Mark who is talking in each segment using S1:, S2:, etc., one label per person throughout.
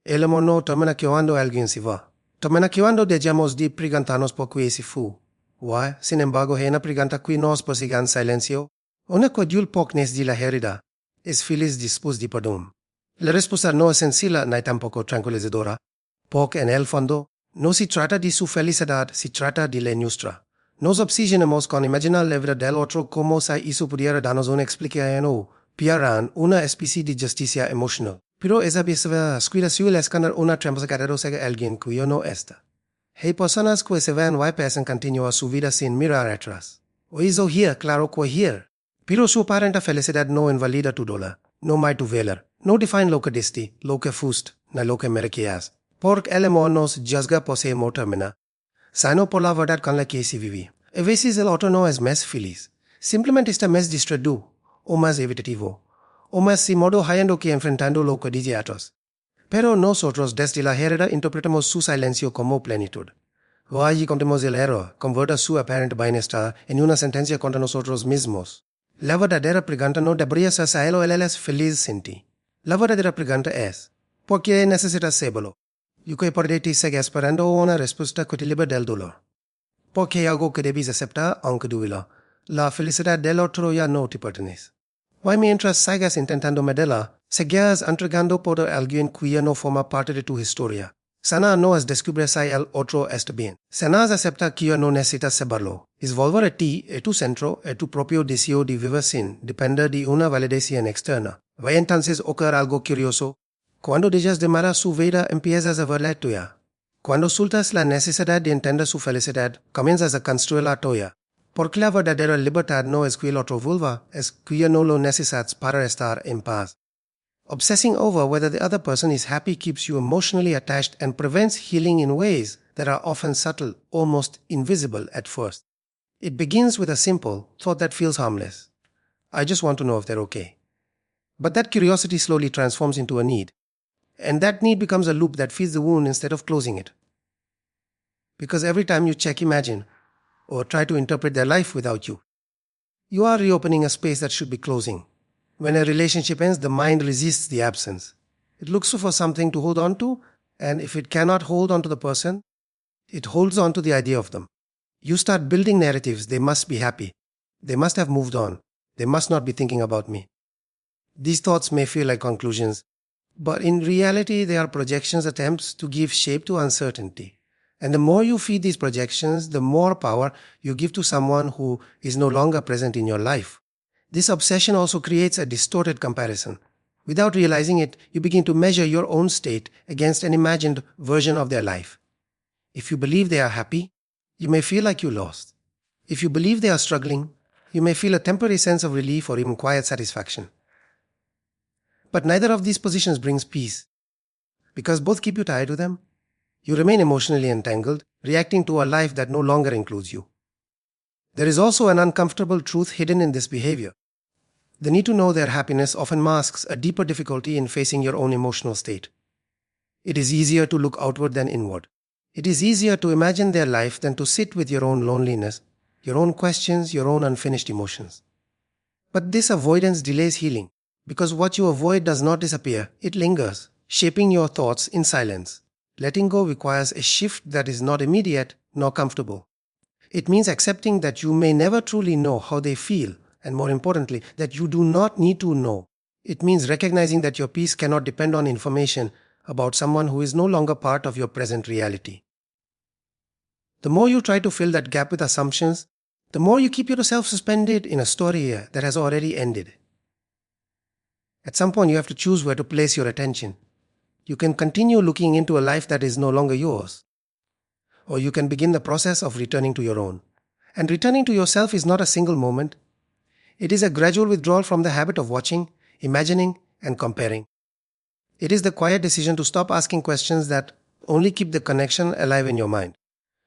S1: Ele mono tamana kiwando alguien si va. Tamana kiwando dejamos de preguntarnos por qué si fu. Why, sin embargo, hena pregunta que nos persigan silencio. Una coadul poc nes de la herida. Es feliz después de perdón. La respuesta no es sencilla ni tampoco tranquilizadora. Porque en el fondo, no se trata de su felicidad, se trata de la nuestra. Nos obsesionamos con imaginar la vida del otro como si eso pudiera darnos una explicación o, piaran, una especie de justicia emocional. Pero esa misma escuela suele esconder una trampa caderosa a alguien cuyo no está. Hay personas que se ven y pasan continua su vida sin mirar atrás. O hizo hier, claro que hier. Pero su aparente felicidad no invalida tu dolor, no mai tu valor, no define lo que diste, lo que fuiste, ni lo que merecías. Porque el amor nos juzga por ser termina, sino por la verdad con la que se vive. A veces el otro no es más feliz, simplemente está más distraído, o más evitativo, o más sin modo hallando que enfrentando lo que dice a otros. Pero nosotros desde la herida interpretamos su silencio como plenitud. O allí contemos el error, convertir su aparente bienestar en una sentencia contra nosotros mismos. La verdadera pregunta no debería ser si él o él es feliz sin ti. La verdadera pregunta es, ¿por qué necesitas saberlo? Yo que por ti sigue esperando una respuesta que te libera del dolor. ¿Por qué algo que debes aceptar aunque duela? La felicidad del otro ya no te pertenece. Why mientras sigas intentando medirla, seguirás entregando por alguien cuya no forma parte de tu historia. Sana no es descubrir si el otro está bien. Sana es aceptar que no necesitas saberlo. Es volver a ti, a tu centro, a tu propio deseo de vivir sin depender de una validación externa. Va entonces ocurrir algo curioso. Cuando dejas de mirar su vida, empiezas a ver la tuya. Cuando sueltas la necesidad de entender su felicidad, comienzas a construir la tuya. Porque la verdadera libertad no es que el otro vuelva, es que no lo necesitas para estar en paz. Obsessing over whether the other person is happy keeps you emotionally attached and prevents healing in ways that are often subtle, almost invisible at first. It begins with a simple thought that feels harmless. I just want to know if they're okay. But that curiosity slowly transforms into a need. And that need becomes a loop that feeds the wound instead of closing it. Because every time you check, imagine, or try to interpret their life without you, you are reopening a space that should be closing. When a relationship ends, the mind resists the absence. It looks for something to hold on to, and if it cannot hold on to the person, it holds on to the idea of them. You start building narratives. They must be happy. They must have moved on. They must not be thinking about me. These thoughts may feel like conclusions, but in reality, they are projections, attempts to give shape to uncertainty. And the more you feed these projections, the more power you give to someone who is no longer present in your life. This obsession also creates a distorted comparison. Without realizing it, you begin to measure your own state against an imagined version of their life. If you believe they are happy, you may feel like you lost. If you believe they are struggling, you may feel a temporary sense of relief or even quiet satisfaction. But neither of these positions brings peace, because both keep you tied to them. You remain emotionally entangled, reacting to a life that no longer includes you. There is also an uncomfortable truth hidden in this behavior. The need to know their happiness often masks a deeper difficulty in facing your own emotional state. It is easier to look outward than inward. It is easier to imagine their life than to sit with your own loneliness, your own questions, your own unfinished emotions. But this avoidance delays healing, because what you avoid does not disappear, it lingers, shaping your thoughts in silence. Letting go requires a shift that is not immediate nor comfortable. It means accepting that you may never truly know how they feel, and more importantly, that you do not need to know. It means recognizing that your peace cannot depend on information about someone who is no longer part of your present reality. The more you try to fill that gap with assumptions, the more you keep yourself suspended in a story that has already ended. At some point, you have to choose where to place your attention. You can continue looking into a life that is no longer yours, or you can begin the process of returning to your own. And returning to yourself is not a single moment. It is a gradual withdrawal from the habit of watching, imagining, and comparing. It is the quiet decision to stop asking questions that only keep the connection alive in your mind.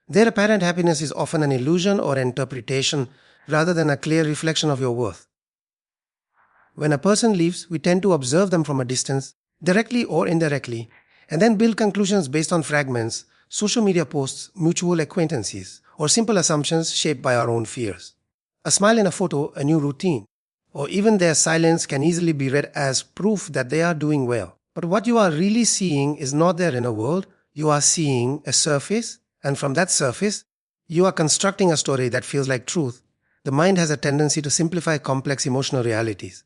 S1: Their apparent happiness is often an illusion or interpretation rather than a clear reflection of your worth. When a person leaves, we tend to observe them from a distance, directly or indirectly, and then build conclusions based on fragments, social media posts, mutual acquaintances, or simple assumptions shaped by our own fears. A smile in a photo, a new routine, or even their silence can easily be read as proof that they are doing well. But what you are really seeing is not their inner world. You are seeing a surface, and from that surface, you are constructing a story that feels like truth. The mind has a tendency to simplify complex emotional realities.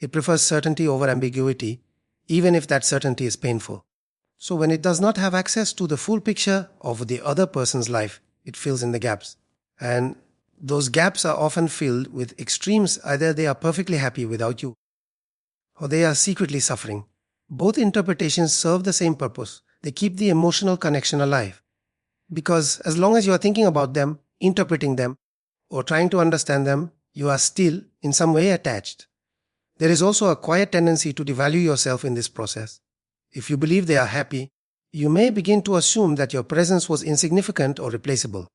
S1: It prefers certainty over ambiguity, even if that certainty is painful. So when it does not have access to the full picture of the other person's life, it fills in the gaps. And those gaps are often filled with extremes. Either they are perfectly happy without you, or they are secretly suffering. Both interpretations serve the same purpose. They keep the emotional connection alive. Because as long as you are thinking about them, interpreting them, or trying to understand them, you are still in some way attached. There is also a quiet tendency to devalue yourself in this process. If you believe they are happy, you may begin to assume that your presence was insignificant or replaceable.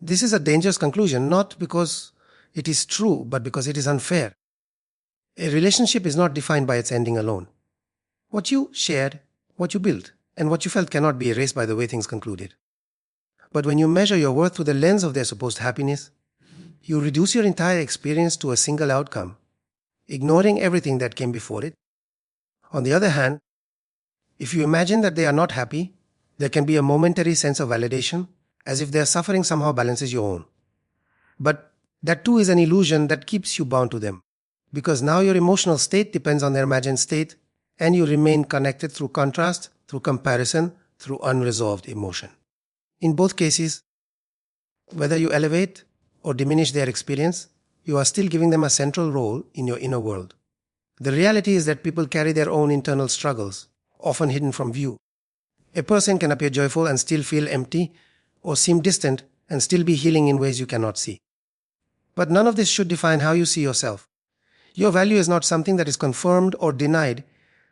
S1: This is a dangerous conclusion, not because it is true, but because it is unfair. A relationship is not defined by its ending alone. What you shared, what you built, and what you felt cannot be erased by the way things concluded. But when you measure your worth through the lens of their supposed happiness, you reduce your entire experience to a single outcome, ignoring everything that came before it. On the other hand, if you imagine that they are not happy, there can be a momentary sense of validation, as if their suffering somehow balances your own. But that too is an illusion that keeps you bound to them, because now your emotional state depends on their imagined state, and you remain connected through contrast, through comparison, through unresolved emotion. In both cases, whether you elevate or diminish their experience, you are still giving them a central role in your inner world. The reality is that people carry their own internal struggles, often hidden from view. A person can appear joyful and still feel empty, or seem distant and still be healing in ways you cannot see. But none of this should define how you see yourself. Your value is not something that is confirmed or denied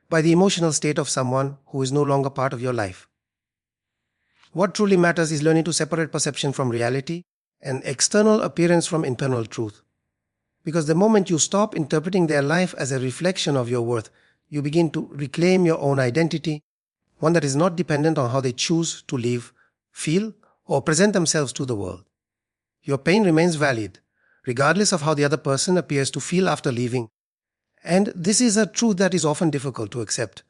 S1: by the emotional state of someone who is no longer part of your life. What truly matters is learning to separate perception from reality and external appearance from internal truth. Because the moment you stop interpreting their life as a reflection of your worth, you begin to reclaim your own identity, one that is not dependent on how they choose to live, feel, or present themselves to the world. Your pain remains valid, regardless of how the other person appears to feel after leaving. And this is a truth that is often difficult to accept.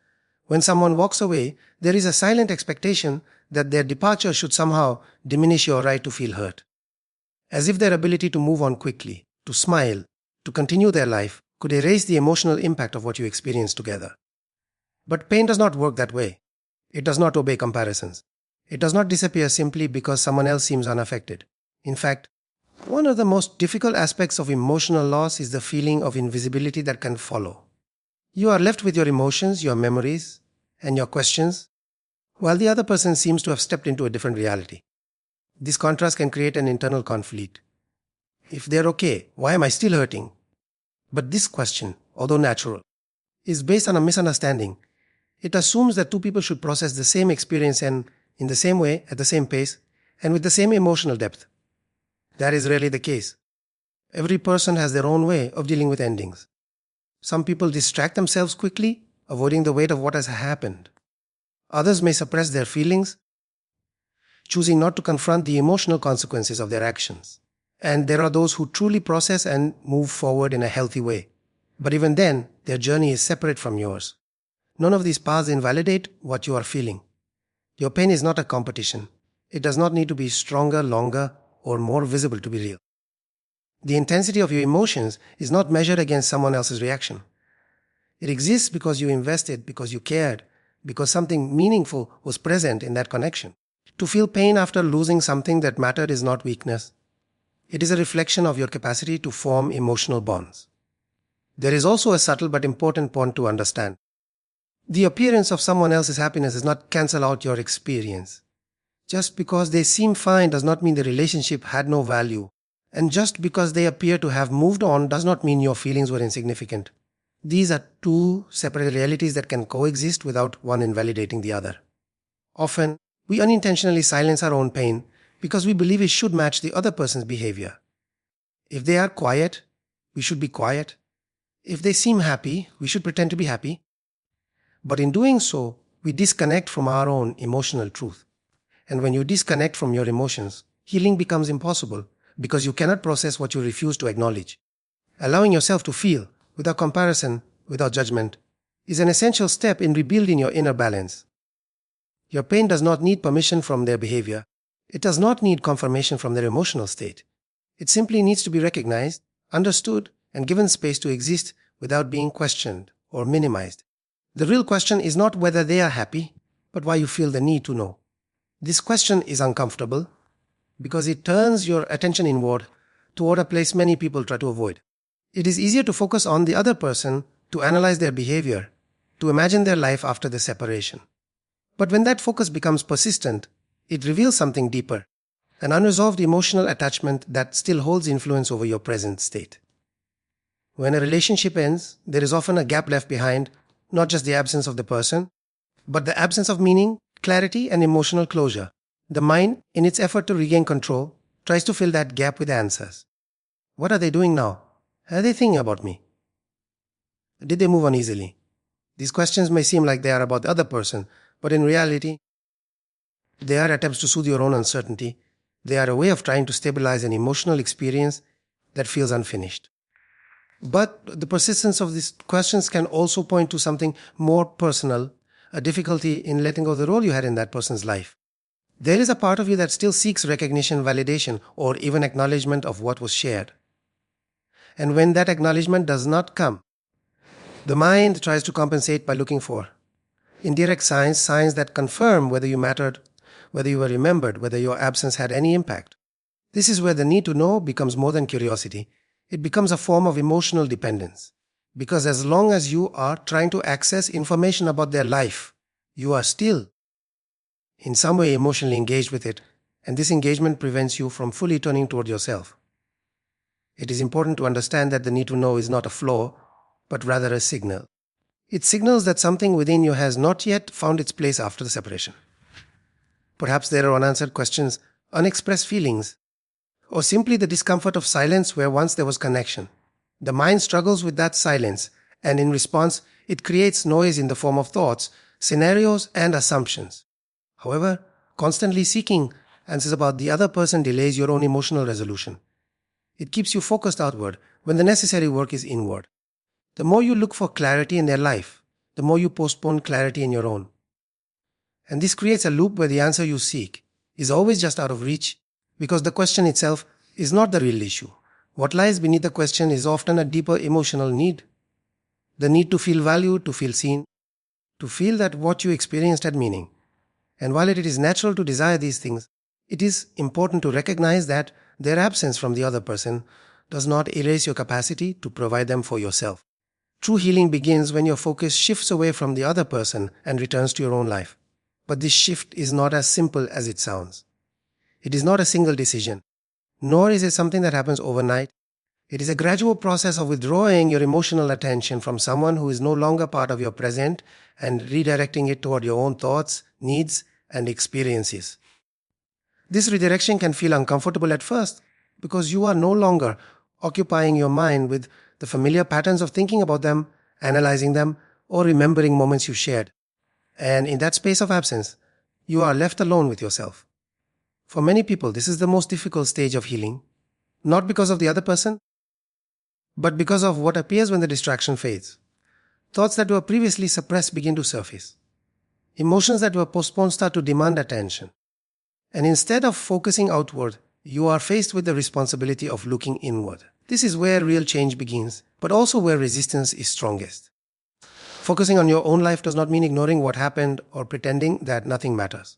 S1: When someone walks away, there is a silent expectation that their departure should somehow diminish your right to feel hurt. As if their ability to move on quickly, to smile, to continue their life, could erase the emotional impact of what you experienced together. But pain does not work that way. It does not obey comparisons. It does not disappear simply because someone else seems unaffected. In fact, one of the most difficult aspects of emotional loss is the feeling of invisibility that can follow. You are left with your emotions, your memories, and your questions, while the other person seems to have stepped into a different reality. This contrast can create an internal conflict. If they're okay, why am I still hurting? But this question, although natural, is based on a misunderstanding. It assumes that two people should process the same experience and in the same way, at the same pace, and with the same emotional depth. That is rarely the case. Every person has their own way of dealing with endings. Some people distract themselves quickly, avoiding the weight of what has happened. Others may suppress their feelings, choosing not to confront the emotional consequences of their actions. And there are those who truly process and move forward in a healthy way. But even then, their journey is separate from yours. None of these paths invalidate what you are feeling. Your pain is not a competition. It does not need to be stronger, longer, or more visible to be real. The intensity of your emotions is not measured against someone else's reaction. It exists because you invested, because you cared, because something meaningful was present in that connection. To feel pain after losing something that mattered is not weakness. It is a reflection of your capacity to form emotional bonds. There is also a subtle but important point to understand. The appearance of someone else's happiness does not cancel out your experience. Just because they seem fine does not mean the relationship had no value. And just because they appear to have moved on does not mean your feelings were insignificant. These are two separate realities that can coexist without one invalidating the other. Often, we unintentionally silence our own pain because we believe it should match the other person's behavior. If they are quiet, we should be quiet. If they seem happy, we should pretend to be happy. But in doing so, we disconnect from our own emotional truth. And when you disconnect from your emotions, healing becomes impossible because you cannot process what you refuse to acknowledge. Allowing yourself to feel, without comparison, without judgment, is an essential step in rebuilding your inner balance. Your pain does not need permission from their behavior. It does not need confirmation from their emotional state. It simply needs to be recognized, understood, and given space to exist without being questioned or minimized. The real question is not whether they are happy, but why you feel the need to know. This question is uncomfortable because it turns your attention inward toward a place many people try to avoid. It is easier to focus on the other person, to analyze their behavior, to imagine their life after the separation. But when that focus becomes persistent, it reveals something deeper, an unresolved emotional attachment that still holds influence over your present state. When a relationship ends, there is often a gap left behind, not just the absence of the person, but the absence of meaning, clarity, and emotional closure. The mind, in its effort to regain control, tries to fill that gap with answers. What are they doing now? How are they thinking about me? Did they move on easily? These questions may seem like they are about the other person, but in reality, they are attempts to soothe your own uncertainty. They are a way of trying to stabilize an emotional experience that feels unfinished. But the persistence of these questions can also point to something more personal, a difficulty in letting go of the role you had in that person's life. There is a part of you that still seeks recognition, validation, or even acknowledgement of what was shared. And when that acknowledgement does not come, the mind tries to compensate by looking for indirect signs that confirm whether you mattered, whether you were remembered, whether your absence had any impact. This is where the need to know becomes more than curiosity. It becomes a form of emotional dependence. Because as long as you are trying to access information about their life, you are still in some way emotionally engaged with it, and this engagement prevents you from fully turning toward yourself. It is important to understand that the need to know is not a flaw, but rather a signal. It signals that something within you has not yet found its place after the separation. Perhaps there are unanswered questions, unexpressed feelings, or simply the discomfort of silence where once there was connection. The mind struggles with that silence, and in response, it creates noise in the form of thoughts, scenarios, and assumptions. However, constantly seeking answers about the other person delays your own emotional resolution. It keeps you focused outward when the necessary work is inward. The more you look for clarity in their life, the more you postpone clarity in your own. And this creates a loop where the answer you seek is always just out of reach, because the question itself is not the real issue. What lies beneath the question is often a deeper emotional need. The need to feel valued, to feel seen, to feel that what you experienced had meaning. And while it is natural to desire these things, it is important to recognize that their absence from the other person does not erase your capacity to provide them for yourself. True healing begins when your focus shifts away from the other person and returns to your own life. But this shift is not as simple as it sounds. It is not a single decision, nor is it something that happens overnight. It is a gradual process of withdrawing your emotional attention from someone who is no longer part of your present and redirecting it toward your own thoughts, needs, and experiences. This redirection can feel uncomfortable at first because you are no longer occupying your mind with the familiar patterns of thinking about them, analyzing them, or remembering moments you shared. And in that space of absence, you are left alone with yourself. For many people, this is the most difficult stage of healing, not because of the other person, but because of what appears when the distraction fades. Thoughts that were previously suppressed begin to surface. Emotions that were postponed start to demand attention. And instead of focusing outward, you are faced with the responsibility of looking inward. This is where real change begins, but also where resistance is strongest. Focusing on your own life does not mean ignoring what happened or pretending that nothing matters.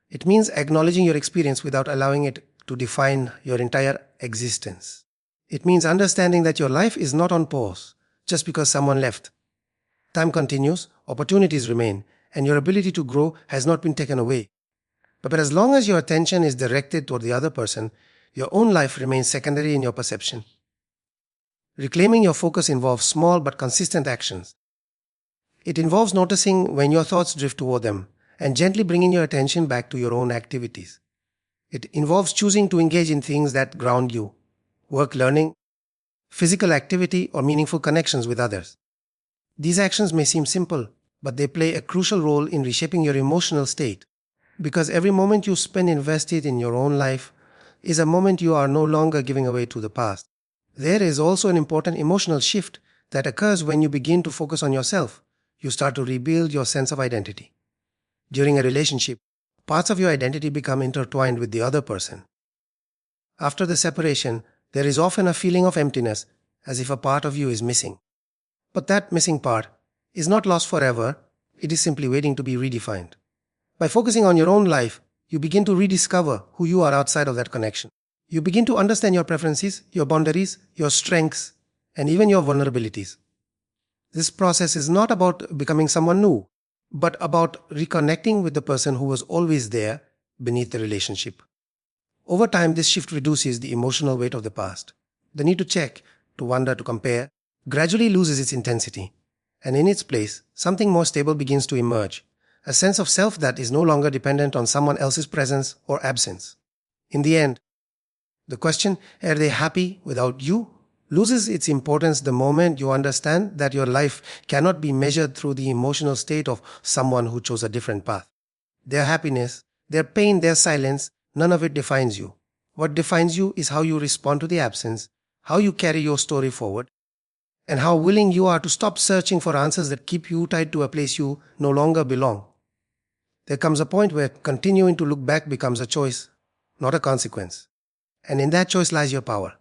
S1: It means acknowledging your experience without allowing it to define your entire existence. It means understanding that your life is not on pause just because someone left. Time continues, opportunities remain, and your ability to grow has not been taken away. But as long as your attention is directed toward the other person, your own life remains secondary in your perception. Reclaiming your focus involves small but consistent actions. It involves noticing when your thoughts drift toward them and gently bringing your attention back to your own activities. It involves choosing to engage in things that ground you: work, learning, physical activity, or meaningful connections with others. These actions may seem simple, but they play a crucial role in reshaping your emotional state, because every moment you spend invested in your own life is a moment you are no longer giving away to the past. There is also an important emotional shift that occurs when you begin to focus on yourself. you start to rebuild your sense of identity. During a relationship, parts of your identity become intertwined with the other person. After the separation, there is often a feeling of emptiness, as if a part of you is missing. But that missing part is not lost forever, it is simply waiting to be redefined. By focusing on your own life, you begin to rediscover who you are outside of that connection. You begin to understand your preferences, your boundaries, your strengths, and even your vulnerabilities. This process is not about becoming someone new, but about reconnecting with the person who was always there beneath the relationship. Over time, this shift reduces the emotional weight of the past. The need to check, to wonder, to compare, gradually loses its intensity, and in its place, something more stable begins to emerge, a sense of self that is no longer dependent on someone else's presence or absence. In the end, the question, are they happy without you, loses its importance the moment you understand that your life cannot be measured through the emotional state of someone who chose a different path. Their happiness, their pain, their silence, none of it defines you. What defines you is how you respond to the absence, how you carry your story forward, and how willing you are to stop searching for answers that keep you tied to a place you no longer belong. There comes a point where continuing to look back becomes a choice, not a consequence. And in that choice lies your power.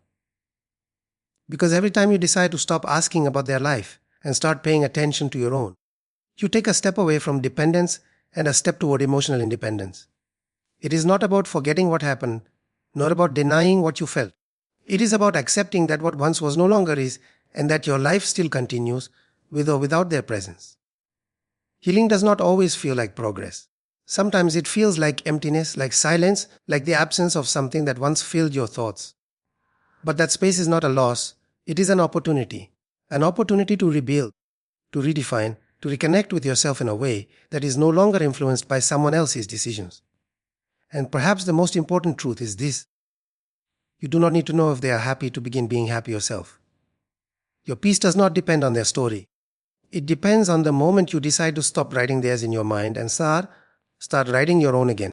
S1: Because every time you decide to stop asking about their life and start paying attention to your own, you take a step away from dependence and a step toward emotional independence. It is not about forgetting what happened, nor about denying what you felt. It is about accepting that what once was no longer is, and that your life still continues with or without their presence. Healing does not always feel like progress. Sometimes it feels like emptiness, like silence, like the absence of something that once filled your thoughts. But that space is not a loss, it is an opportunity to rebuild, to redefine, to reconnect with yourself in a way that is no longer influenced by someone else's decisions. And perhaps the most important truth is this: you do not need to know if they are happy to begin being happy yourself. Your peace does not depend on their story. It depends on the moment you decide to stop writing theirs in your mind and start writing your own again.